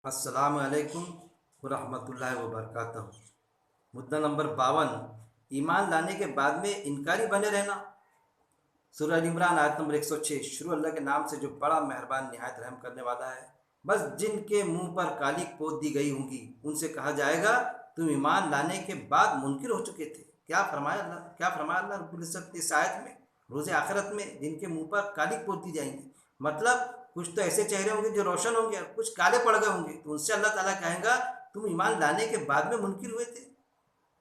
السلام علیکم ورحمۃ اللہ وبرکاتہ۔ مدعا نمبر 52، ایمان لانے کے بعد میں انکاری بنے رہنا۔ سورہ ال عمران آیت نمبر 106۔ شروع اللہ کے نام سے جو بڑا مہربان نہایت رحم کرنے والا ہے۔ بس جن کے منہ پر کالی پوت دی گئی ہوں گی ان سے کہا جائے گا تم ایمان لانے کے بعد منکر ہو چکے تھے۔ کیا فرمایا اللہ رب العزت اس آیت میں؟ روز آخرت میں جن کے منہ پر کالی پوت دی جائیں گی، مطلب کچھ تو ایسے چہرے ہوں گے جو روشن ہوں گے، کچھ کالے پڑ گئے ہوں گے، تو ان سے اللہ تعالیٰ کہیں گا تم ایمان لانے کے بعد میں منکر ہوئے تھے۔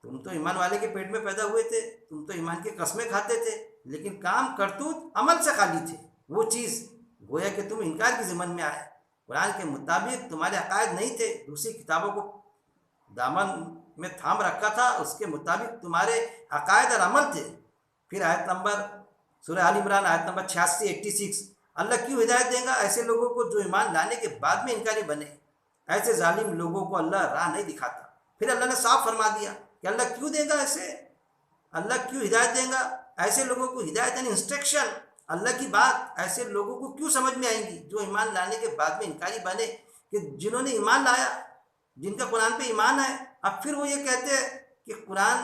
تم تو ایمان والے کے پیٹ میں پیدا ہوئے تھے، تم تو ایمان کی قسمیں کھاتے تھے، لیکن کام کرتوت عمل سے خالی تھے۔ وہ چیز گویا کہ تم انکار کی ضمن میں آئے۔ قرآن کے مطابق تمہارے عقائد نہیں تھے، دوسری کتابوں کو دامن میں تھام رکھا تھا، اس کے مطابق تمہارے عقائد اور عمل تھے۔ پھر آیت نمبر سورہ آل عمران آیت نمبر 86 اللہ کیوں ہدایت دے گا ایسے لوگوں کو جو ایمان لانے کے بعد میں انکاری بنے؟ ایسے ظالم لوگوں کو اللہ راہ نہیں دکھاتا۔ پھر اللہ نے صاف فرما دیا کہ اللہ کیوں دے گا ایسے، اللہ کیوں ہدایت دے گا ایسے لوگوں کو؟ ہدایت یعنی انسٹرکشن، اللہ کی بات ایسے لوگوں کو کیوں سمجھ میں آئیں گی جو ایمان لانے کے بعد میں انکاری بنے؟ کہ جنہوں نے ایمان لایا، جن کا قرآن پہ ایمان ہے، اب پھر وہ یہ کہتے ہیں کہ قرآن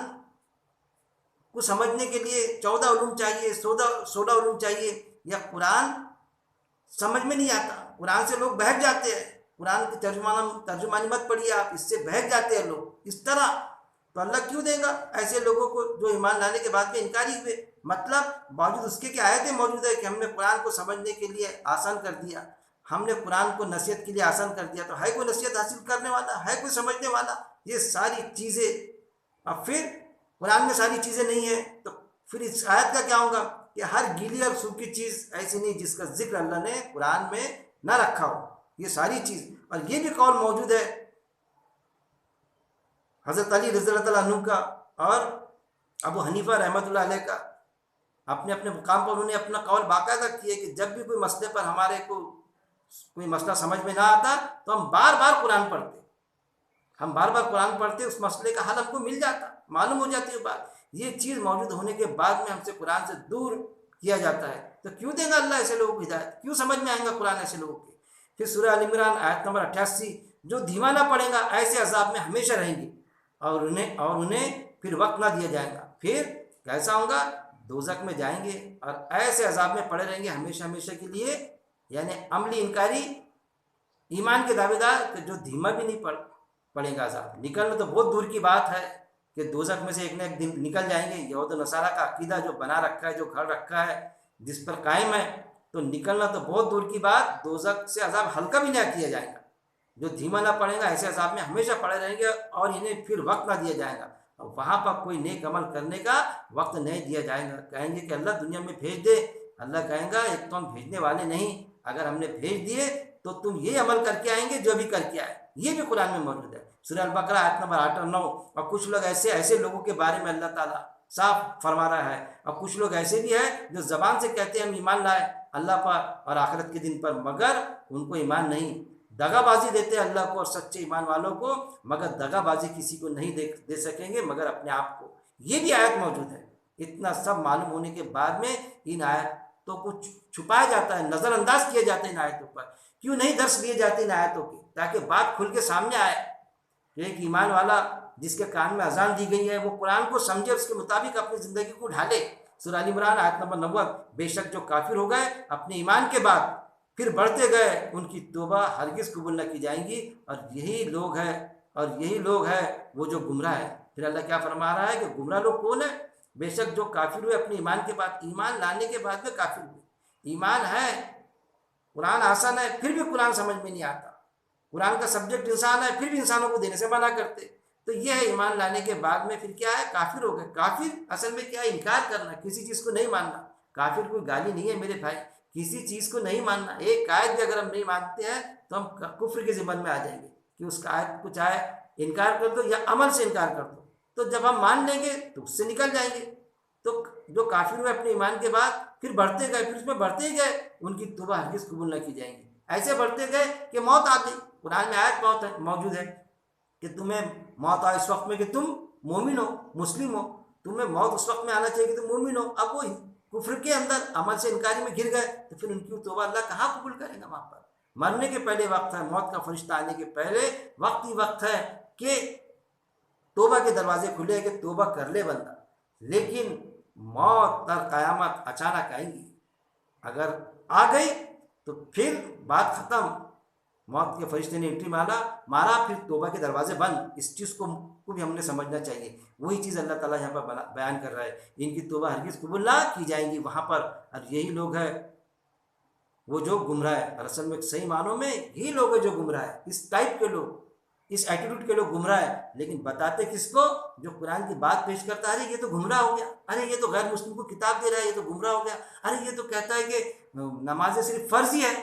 کو سمجھنے کے لیے 14 علوم چاہیے، 16 علوم چاہیے، یا قرآن سمجھ میں نہیں آتا، قرآن سے لوگ بہک جاتے ہیں، قرآن کی ترجمانی مت پڑھیے آپ، اس سے بہک جاتے ہیں لوگ اس طرح۔ تو اللہ کیوں دے گا ایسے لوگوں کو جو ایمان لانے کے بعد میں انکاری ہوئے؟ مطلب باوجود اس کے کہ آیتیں موجود ہے کہ ہم نے قرآن کو سمجھنے کے لیے آسان کر دیا، ہم نے قرآن کو نصیحت کے لیے آسان کر دیا، تو ہے کوئی نصیحت حاصل کرنے والا، ہے کوئی سمجھنے والا؟ یہ ساری چیزیں، اور پھر قرآن میں ساری چیزیں نہیں ہیں، تو پھر اس آیت کا کیا ہوگا کہ ہر گیلی اور سوکھی چیز ایسی نہیں جس کا ذکر اللہ نے قرآن میں نہ رکھا ہو، یہ ساری چیز۔ اور یہ بھی قول موجود ہے حضرت علی رضی اللہ تعالیٰ عنہ کا اور ابو حنیفہ رحمۃ اللہ علیہ کا، اپنے اپنے مقام پر انہوں نے اپنا قول باقاعدہ کیا کہ جب بھی کوئی مسئلے پر ہمارے کو کوئی مسئلہ سمجھ میں نہ آتا تو ہم بار بار قرآن پڑھتے، ہم بار بار قرآن پڑھتے، اس مسئلے کا حل ہم کو مل جاتا، معلوم ہو جاتی ہے بات۔ یہ چیز موجود ہونے کے بعد میں ہم سے قرآن سے دور کیا جاتا ہے، تو کیوں دے گا اللہ ایسے لوگوں کو ہدایت؟ کیوں سمجھ میں آئیں گا قرآن ایسے لوگوں کے؟ پھر سورہ ال عمران آیت نمبر 88، جو دھیما نہ پڑے گا ایسے عذاب میں ہمیشہ رہیں گے اور انہیں پھر وقت نہ دیا جائے گا۔ پھر کیسا ہوگا؟ دوزخ میں جائیں گے اور ایسے عذاب میں پڑے رہیں گے ہمیشہ ہمیشہ کے لیے، یعنی عملی انکاری ایمان کے دعوے دار کہ جو دھیما بھی نہیں پڑے گا عذاب۔ نکلنا تو بہت دور کی بات ہے کہ دوزخ میں سے ایک نہ ایک دن نکل جائیں گے، یہود و نصارہ کا عقیدہ جو بنا رکھا ہے، جو گھڑ رکھا ہے، جس پر قائم ہے، تو نکلنا تو بہت دور کی بات، دوزخ سے عذاب ہلکا بھی نہ کیا جائے گا۔ جو دھیما نہ پڑے گا ایسے عذاب میں ہمیشہ پڑے رہیں گے اور انہیں پھر وقت نہ دیا جائے گا، اور وہاں پر کوئی نیک عمل کرنے کا وقت نہیں دیا جائے گا۔ کہیں گے کہ اللہ دنیا میں بھیج دے، اللہ کہیں گا ایک تو ہم بھیجنے والے نہیں، اگر ہم نے بھیج دیے تو تم یہ عمل کر کے آئیں گے جو بھی کر کے آئے۔ یہ بھی قرآن میں موجود ہے، سورہ البقرہ آیت نمبر 8 اور 9۔ اور کچھ لوگ ایسے لوگوں کے بارے میں اللہ تعالیٰ صاف فرما رہا ہے، اور کچھ لوگ ایسے بھی ہیں جو زبان سے کہتے ہیں ہم ایمان لائے اللہ پر اور آخرت کے دن پر، مگر ان کو ایمان نہیں، دغا بازی دیتے ہیں اللہ کو اور سچے ایمان والوں کو، مگر دغا بازی کسی کو نہیں دے سکیں گے مگر اپنے آپ کو۔ یہ بھی آیت موجود ہے۔ اتنا سب معلوم ہونے کے بعد میں ان آیتوں کو چھپایا جاتا ہے، نظر انداز کیا جاتا ہے ان آیتوں پر۔ کیوں نہیں درس لیے جاتے ان آیتوں کے؟ تاکہ بات کھل کے سامنے آئے کہ ایک ایمان والا جس کے کان میں اذان دی گئی ہے وہ قرآن کو سمجھے، اس کے مطابق اپنی زندگی کو ڈھالے۔ سورہ ال عمران آیت نمبر 90، بے شک جو کافر ہو گئے اپنے ایمان کے بعد پھر بڑھتے گئے ان کی توبہ ہرگز قبول نہ کی جائیں گی، اور یہی لوگ ہیں وہ جو گمراہ ہے۔ پھر اللہ کیا فرما رہا ہے کہ گمراہ لوگ کون ہیں؟ بے شک جو کافر ہوئے اپنے ایمان کے بعد، ایمان لانے کے بعد میں کافر ہوئے۔ ایمان ہے، قرآن آسان ہے، پھر بھی قرآن سمجھ میں نہیں آتا، قرآن کا سبجیکٹ انسان ہے پھر بھی انسانوں کو دینے سے منع کرتے، تو یہ ہے ایمان لانے کے بعد میں پھر کیا ہے؟ کافر ہو گئے۔ کافر اصل میں کیا ہے؟ انکار کرنا، کسی چیز کو نہیں ماننا۔ کافر کوئی گالی نہیں ہے میرے بھائی، کسی چیز کو نہیں ماننا۔ ایک آیت بھی اگر ہم نہیں مانتے ہیں تو ہم کفر کے ضمن میں آ جائیں گے کہ اس کا آیت کو چاہے انکار کر دو یا عمل سے انکار کر دو، تو جب ہم مان لیں گے تو اس سے نکل جائیں گے۔ تو جو کافر ہوئے اپنے ایمان کے بعد پھر بڑھتے گئے، پھر اس میں بڑھتے ہی گئے، ان کی توبہ ہرگز قبول نہ کی جائیں گی۔ ایسے بڑھتے گئے کہ موت آ گئی۔ قرآن میں آیت موجود ہے کہ تمہیں موت آئے اس وقت میں کہ تم مومن ہو، مسلم ہو، تمہیں موت اس وقت میں آنا چاہیے کہ تم مومن ہو۔ اب وہ کفر کے اندر عمل سے انکاری میں گر گئے تو پھر ان کی توبہ اللہ کہاں قبول کرے گا؟ وہاں پر مرنے کے پہلے وقت ہے، موت کا فرشتہ آنے کے پہلے وقت ہی وقت ہے کہ توبہ کے دروازے کھلے کہ توبہ کر لے بندہ. لیکن موت اور قیامت اچانک آئیں گی، اگر آ گئی تو پھر بات ختم. موت کے فرشتے نے انٹری مارا پھر توبہ کے دروازے بند. اس چیز کو بھی ہم نے سمجھنا چاہیے. وہی چیز اللہ تعالیٰ یہاں پر بیان کر رہا ہے، ان کی توبہ ہرگز قبول نہ کی جائیں گی وہاں پر. اور یہی لوگ ہیں وہ جو گمراہ ہے، اور اصل میں صحیح معنوں میں یہی لوگ ہیں جو گمراہ ہے. اس ٹائپ کے لوگ، اس ایٹیٹیوڈ کے لوگ گمراہ ہیں. لیکن بتاتے کس کو؟ جو قرآن کی بات پیش کرتا ہے ارے یہ تو گمراہ ہو گیا، ارے یہ تو غیر مسلم کو کتاب دے رہا ہے، یہ تو گمراہ ہو گیا، ارے یہ تو کہتا ہے کہ نماز صرف فرض ہی ہے.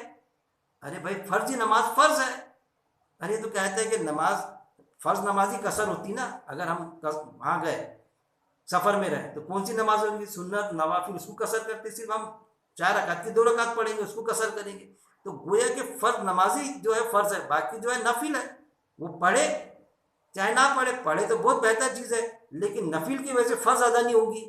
ارے بھائی فرض ہی نماز فرض ہے. ارے یہ تو کہتا ہے کہ نماز فرض نماز ہی قصر ہوتی نا. اگر ہم وہاں گئے سفر میں رہے تو کون سی نماز ہوگی؟ سنت نوافل اس کو قصر کرتے، صرف ہم 4 رکعت کی 2 رکعت پڑھیں گے، اس کو قصر کریں گے. تو گویا کہ فرض نمازی جو ہے فرض ہے، باقی جو ہے نفل ہے. وہ پڑھے چاہے نہ پڑھے، پڑھے تو بہت بہتر چیز ہے، لیکن نفل کی وجہ سے فرض ادا نہیں ہوگی،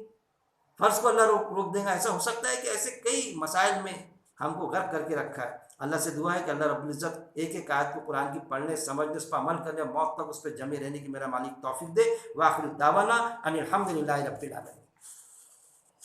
فرض کو اللہ روک دے گا. ایسا ہو سکتا ہے کہ ایسے کئی مسائل میں ہم کو غرق کر کے رکھا ہے. اللہ سے دعا ہے کہ اللہ رب العزت ایک ایک آیت کو قرآن کی پڑھنے، سمجھنے، اس پر عمل کرنے، موت تک اس پہ جمے رہنے کی میرا مالک توفیق دے. وآخر دعوانا ان الحمد للہ رب العالمین.